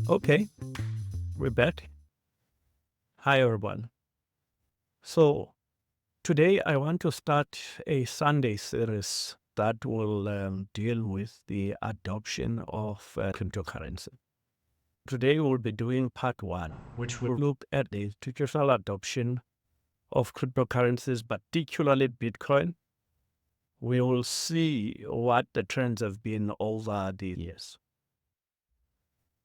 Okay, we're back. Hi, everyone. So, today I want to start a Sunday series that will deal with the adoption of cryptocurrency. Today we'll be doing part one, which will look at the institutional adoption of cryptocurrencies, particularly Bitcoin. We will see what the trends have been over the years.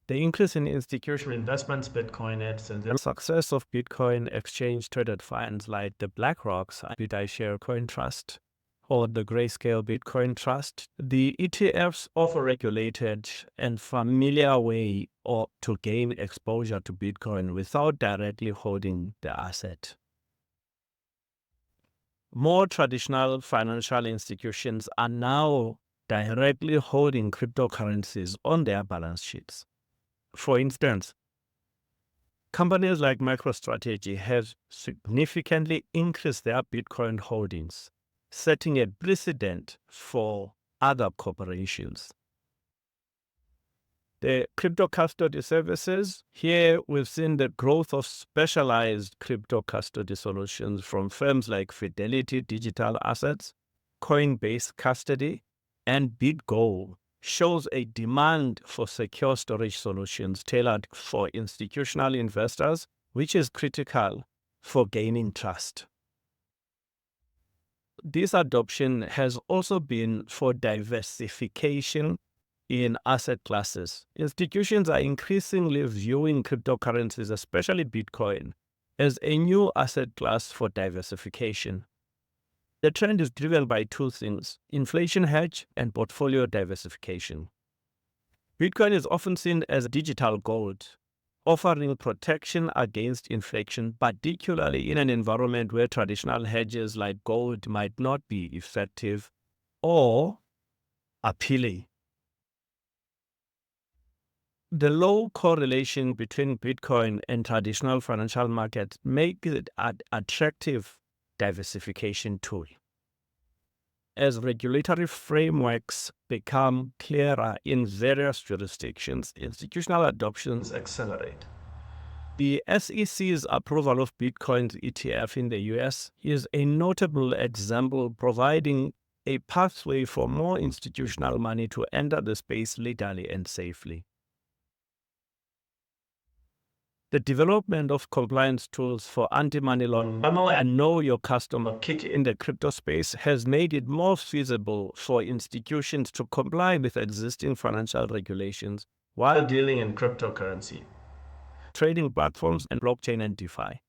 The increase in institutional investments, Bitcoin ETFs, and the success of Bitcoin exchange-traded funds like the BlackRock's BitcoinShare Coin Trust or the Grayscale Bitcoin Trust, the ETFs offer regulated and familiar way to gain exposure to Bitcoin without directly holding the asset. More traditional financial institutions are now directly holding cryptocurrencies on their balance sheets. For instance, companies like MicroStrategy have significantly increased their Bitcoin holdings, setting a precedent for other corporations. The CryptoCustody services, here we've seen the growth of specialized CryptoCustody solutions from firms like Fidelity Digital Assets, Coinbase Custody, and BitGo, shows a demand for secure storage solutions tailored for institutional investors, which is critical for gaining trust. This adoption has also been for diversification in asset classes. Institutions are increasingly viewing cryptocurrencies, especially Bitcoin, as a new asset class for diversification. The trend is driven by two things: inflation hedge and portfolio diversification. Bitcoin is often seen as digital gold, offering protection against inflation, particularly in an environment where traditional hedges like gold might not be effective or appealing. The low correlation between Bitcoin and traditional financial markets makes it an attractive diversification tool. As regulatory frameworks become clearer in various jurisdictions, institutional adoptions accelerate. The SEC's approval of Bitcoin's ETF in the US is a notable example, providing a pathway for more institutional money to enter the space legally and safely. The development of compliance tools for anti-money laundering and know your customer kick in the crypto space has made it more feasible for institutions to comply with existing financial regulations while dealing in cryptocurrency, trading platforms, and blockchain and DeFi.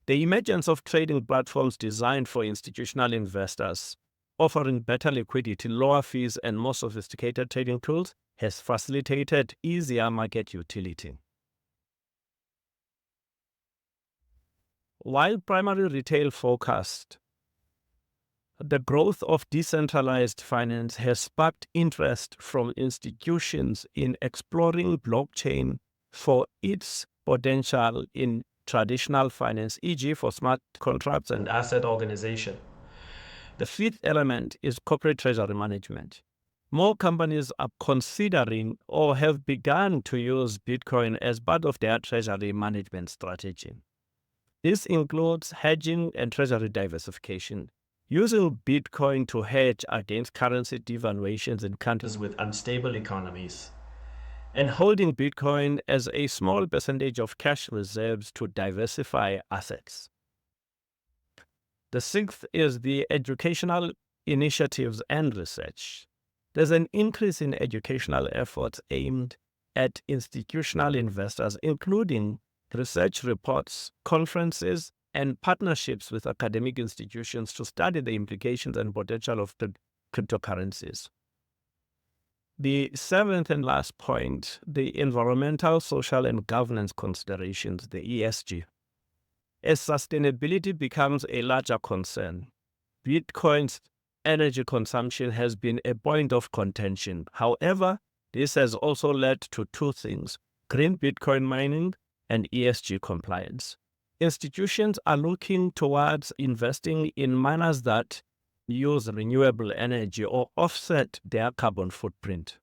The emergence of trading platforms designed for institutional investors, offering better liquidity, lower fees, and more sophisticated trading tools, has facilitated easier market utility. While primary retail focused, the growth of decentralized finance has sparked interest from institutions in exploring blockchain for its potential in traditional finance, e.g. for smart contracts and asset organization. The fifth element is corporate treasury management. More companies are considering or have begun to use Bitcoin as part of their treasury management strategy. This includes hedging and treasury diversification, using Bitcoin to hedge against currency devaluations in countries with unstable economies, and holding Bitcoin as a small percentage of cash reserves to diversify assets. The sixth is the educational initiatives and research. There's an increase in educational efforts aimed at institutional investors, including research reports, conferences, and partnerships with academic institutions to study the implications and potential of the cryptocurrencies. The seventh and last point, the environmental, social, and governance considerations, the ESG. As sustainability becomes a larger concern, Bitcoin's energy consumption has been a point of contention. However, this has also led to two things: green Bitcoin mining and ESG compliance. Institutions are looking towards investing in miners that use renewable energy or offset their carbon footprint.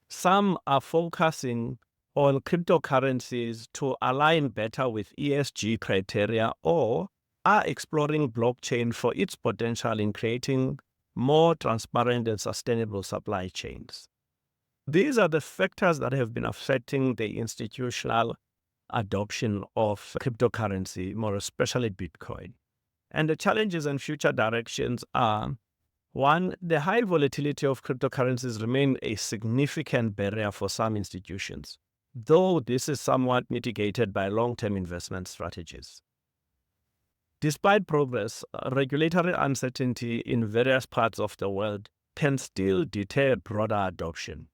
Some are focusing on cryptocurrencies to align better with ESG criteria or are exploring blockchain for its potential in creating more transparent and sustainable supply chains. These are the factors that have been affecting the institutional adoption of cryptocurrency, more especially Bitcoin. And the challenges and future directions are: one, the high volatility of cryptocurrencies remain a significant barrier for some institutions, though this is somewhat mitigated by long-term investment strategies. Despite progress, regulatory uncertainty in various parts of the world can still deter broader adoption.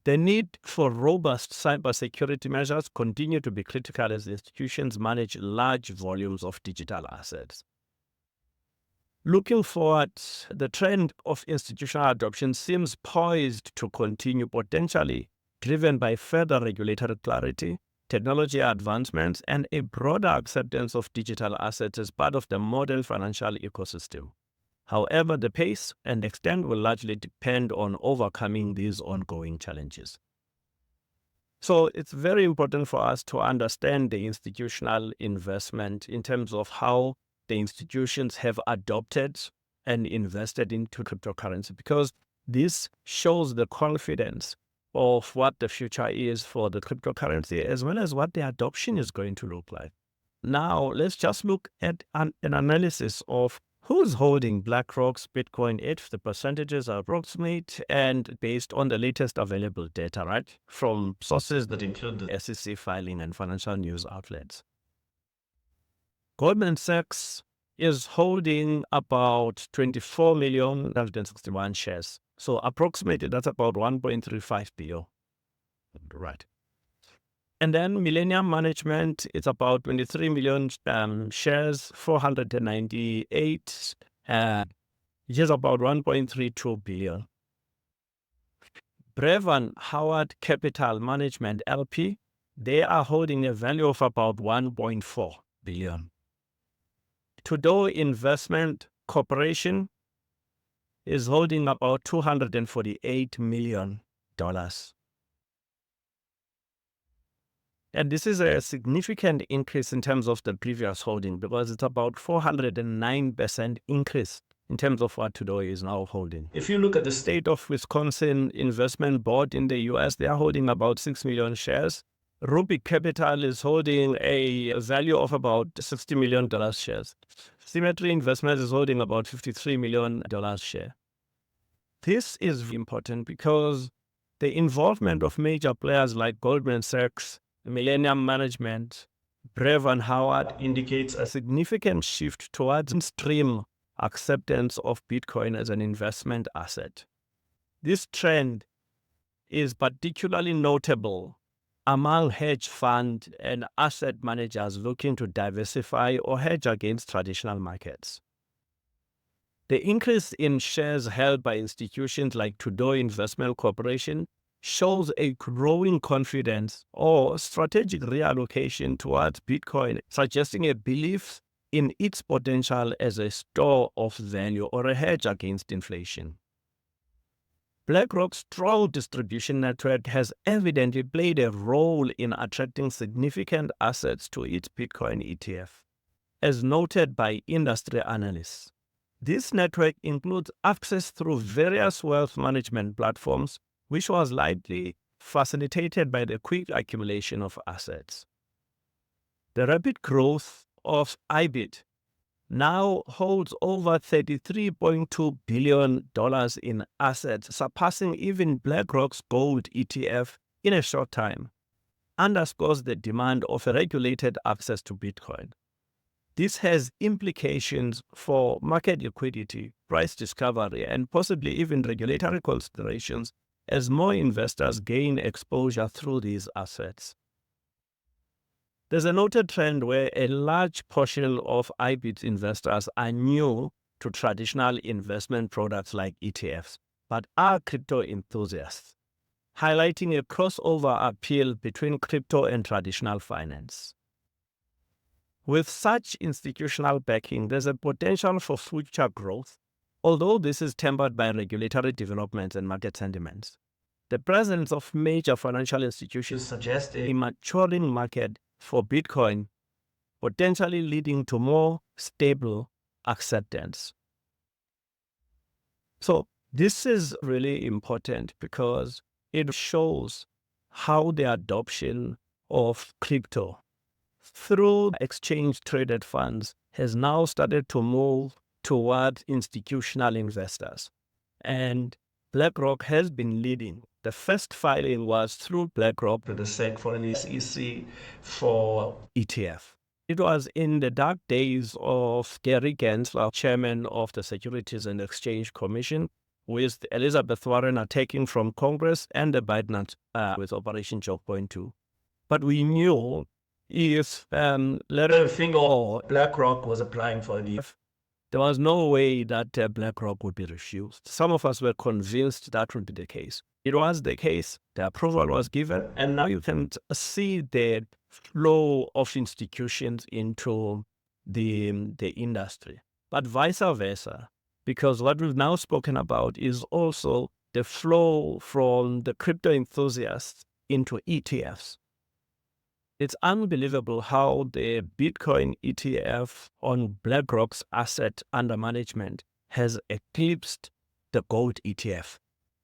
The need for robust cybersecurity measures continue to be critical as institutions manage large volumes of digital assets. Looking forward, the trend of institutional adoption seems poised to continue, potentially driven by further regulatory clarity, technology advancements, and a broader acceptance of digital assets as part of the modern financial ecosystem. However, the pace and extent will largely depend on overcoming these ongoing challenges. So it's very important for us to understand the institutional investment in terms of how the institutions have adopted and invested into cryptocurrency, because this shows the confidence of what the future is for the cryptocurrency, as well as what the adoption is going to look like. Now, let's just look at an analysis of who's holding BlackRock's Bitcoin ETFs. The percentages are approximate and based on the latest available data, right? From sources that include the SEC filing and financial news outlets. Goldman Sachs is holding about 24,161 shares. So approximately that's about 1.35 billion. Right. And then Millennium Management, it's about 23 million shares, 498, which is about 1.32 billion. Brevan Howard Capital Management LP, they are holding a value of about 1.4 billion. Trudeau Investment Corporation is holding about $248 million. And this is a significant increase in terms of the previous holding, because it's about 409% increase in terms of what Trudeau is now holding. If you look at the state of Wisconsin Investment Board in the US, they are holding about 6 million shares. Rubik Capital is holding a value of about $60 million shares. Symmetry Investments is holding about $53 million share. This is important because the involvement of major players like Goldman Sachs, Millennium Management, Brevan Howard indicates a significant shift towards mainstream acceptance of Bitcoin as an investment asset. This trend is particularly notable among hedge fund and asset managers looking to diversify or hedge against traditional markets. The increase in shares held by institutions like Trudeau Investment Corporation shows a growing confidence or strategic reallocation towards Bitcoin, suggesting a belief in its potential as a store of value or a hedge against inflation. BlackRock's strong distribution network has evidently played a role in attracting significant assets to its Bitcoin ETF, as noted by industry analysts. This network includes access through various wealth management platforms, which was likely facilitated by the quick accumulation of assets. The rapid growth of IBIT now holds over $33.2 billion in assets, surpassing even BlackRock's gold ETF in a short time, underscores the demand of a regulated access to Bitcoin. This has implications for market liquidity, price discovery, and possibly even regulatory considerations as more investors gain exposure through these assets. There's a noted trend where a large portion of IBIT investors are new to traditional investment products like ETFs, but are crypto enthusiasts, highlighting a crossover appeal between crypto and traditional finance. With such institutional backing, there's a potential for future growth, although this is tempered by regulatory developments and market sentiments. The presence of major financial institutions suggests a maturing market for Bitcoin, potentially leading to more stable acceptance. So this is really important because it shows how the adoption of crypto through exchange-traded funds has now started to move toward institutional investors. And BlackRock has been leading. The first filing was through BlackRock to the SEC for an SEC for ETF. It was in the dark days of Gary Gensler, chairman of the Securities and Exchange Commission, with Elizabeth Warren taking from Congress and the Biden with Operation Choke Point 2. But we knew if Larry Fink or BlackRock was applying for the ETF, there was no way that BlackRock would be refused. Some of us were convinced that would be the case. It was the case. The approval was given, and now you can see the flow of institutions into the industry. But vice versa, because what we've now spoken about is also the flow from the crypto enthusiasts into ETFs. It's unbelievable how the Bitcoin ETF on BlackRock's asset under management has eclipsed the gold ETF.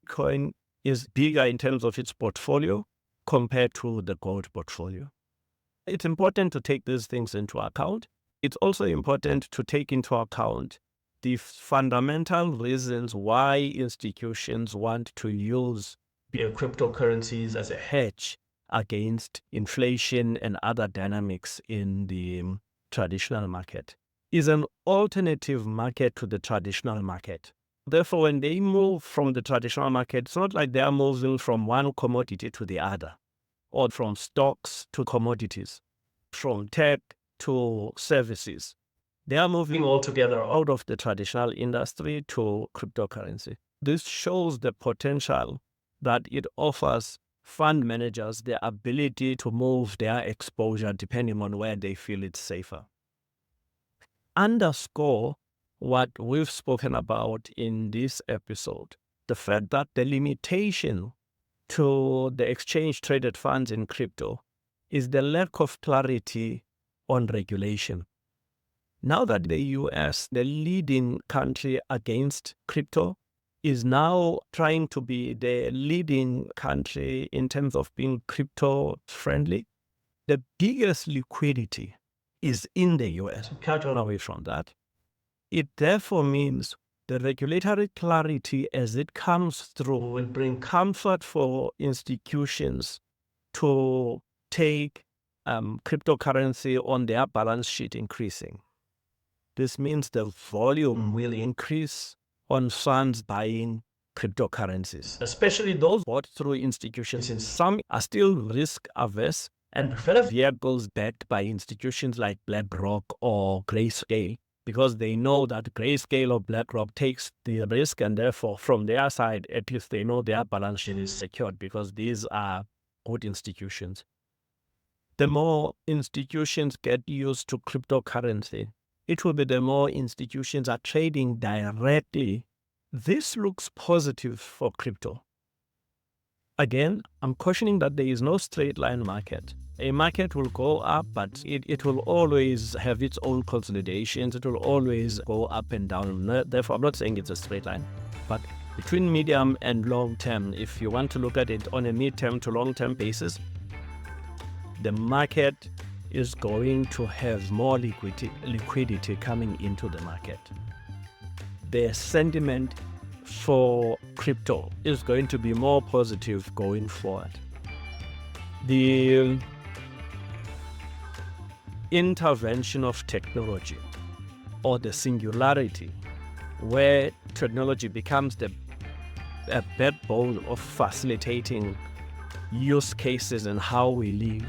Bitcoin is bigger in terms of its portfolio compared to the gold portfolio. It's important to take these things into account. It's also important to take into account the fundamental reasons why institutions want to use cryptocurrencies as a hedge against inflation and other dynamics in the traditional market. Is an alternative market to the traditional market. Therefore, when they move from the traditional market, it's not like they are moving from one commodity to the other, or from stocks to commodities, from tech to services. They are moving altogether out of the traditional industry to cryptocurrency. This shows the potential that it offers fund managers the ability to move their exposure depending on where they feel it's safer. Underscore what we've spoken about in this episode, the fact that the limitation to the exchange-traded funds in crypto is the lack of clarity on regulation. Now that the US, the leading country against crypto, is now trying to be the leading country in terms of being crypto friendly, the biggest liquidity is in the US. Can't run away from that. It therefore means the regulatory clarity as it comes through will bring comfort for institutions to take cryptocurrency on their balance sheet increasing. This means the volume will increase on funds buying cryptocurrencies, especially those bought through institutions. Since some are still risk averse and prefer vehicles backed by institutions like BlackRock or Grayscale, because they know that Grayscale or BlackRock takes the risk, and therefore from their side, at least they know their balance sheet is secured because these are good institutions. The more institutions get used to cryptocurrency, it will be the more institutions are trading directly. This looks positive for crypto. Again, I'm cautioning that there is no straight line market. A market will go up, but it will always have its own consolidations. It will always go up and down. Therefore, I'm not saying it's a straight line, but between medium and long term, if you want to look at it on a mid-term to long-term basis, the market is going to have more liquidity coming into the market. The sentiment for crypto is going to be more positive going forward. The intervention of technology, or the singularity, where technology becomes a backbone of facilitating use cases and how we live,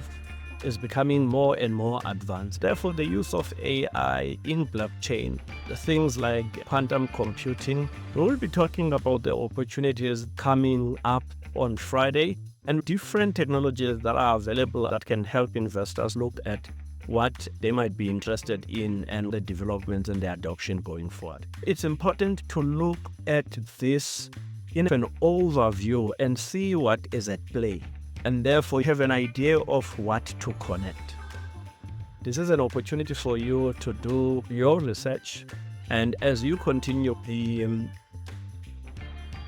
is becoming more and more advanced. Therefore, the use of AI in blockchain, the things like quantum computing, we'll be talking about the opportunities coming up on Friday and different technologies that are available that can help investors look at what they might be interested in and the developments and the adoption going forward. It's important to look at this in an overview and see what is at play, and therefore you have an idea of what to connect. This is an opportunity for you to do your research, and as you continue, the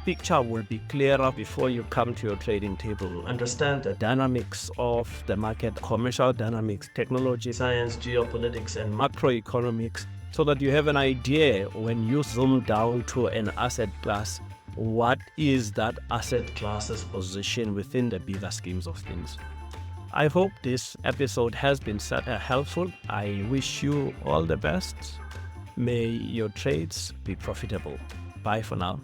picture will be clearer before you come to your trading table. Understand the dynamics of the market, commercial dynamics, technology, science, geopolitics, and macroeconomics, so that you have an idea when you zoom down to an asset class, what is that asset class's position within the bigger schemes of things. I hope this episode has been helpful. I wish you all the best. May your trades be profitable. Bye for now.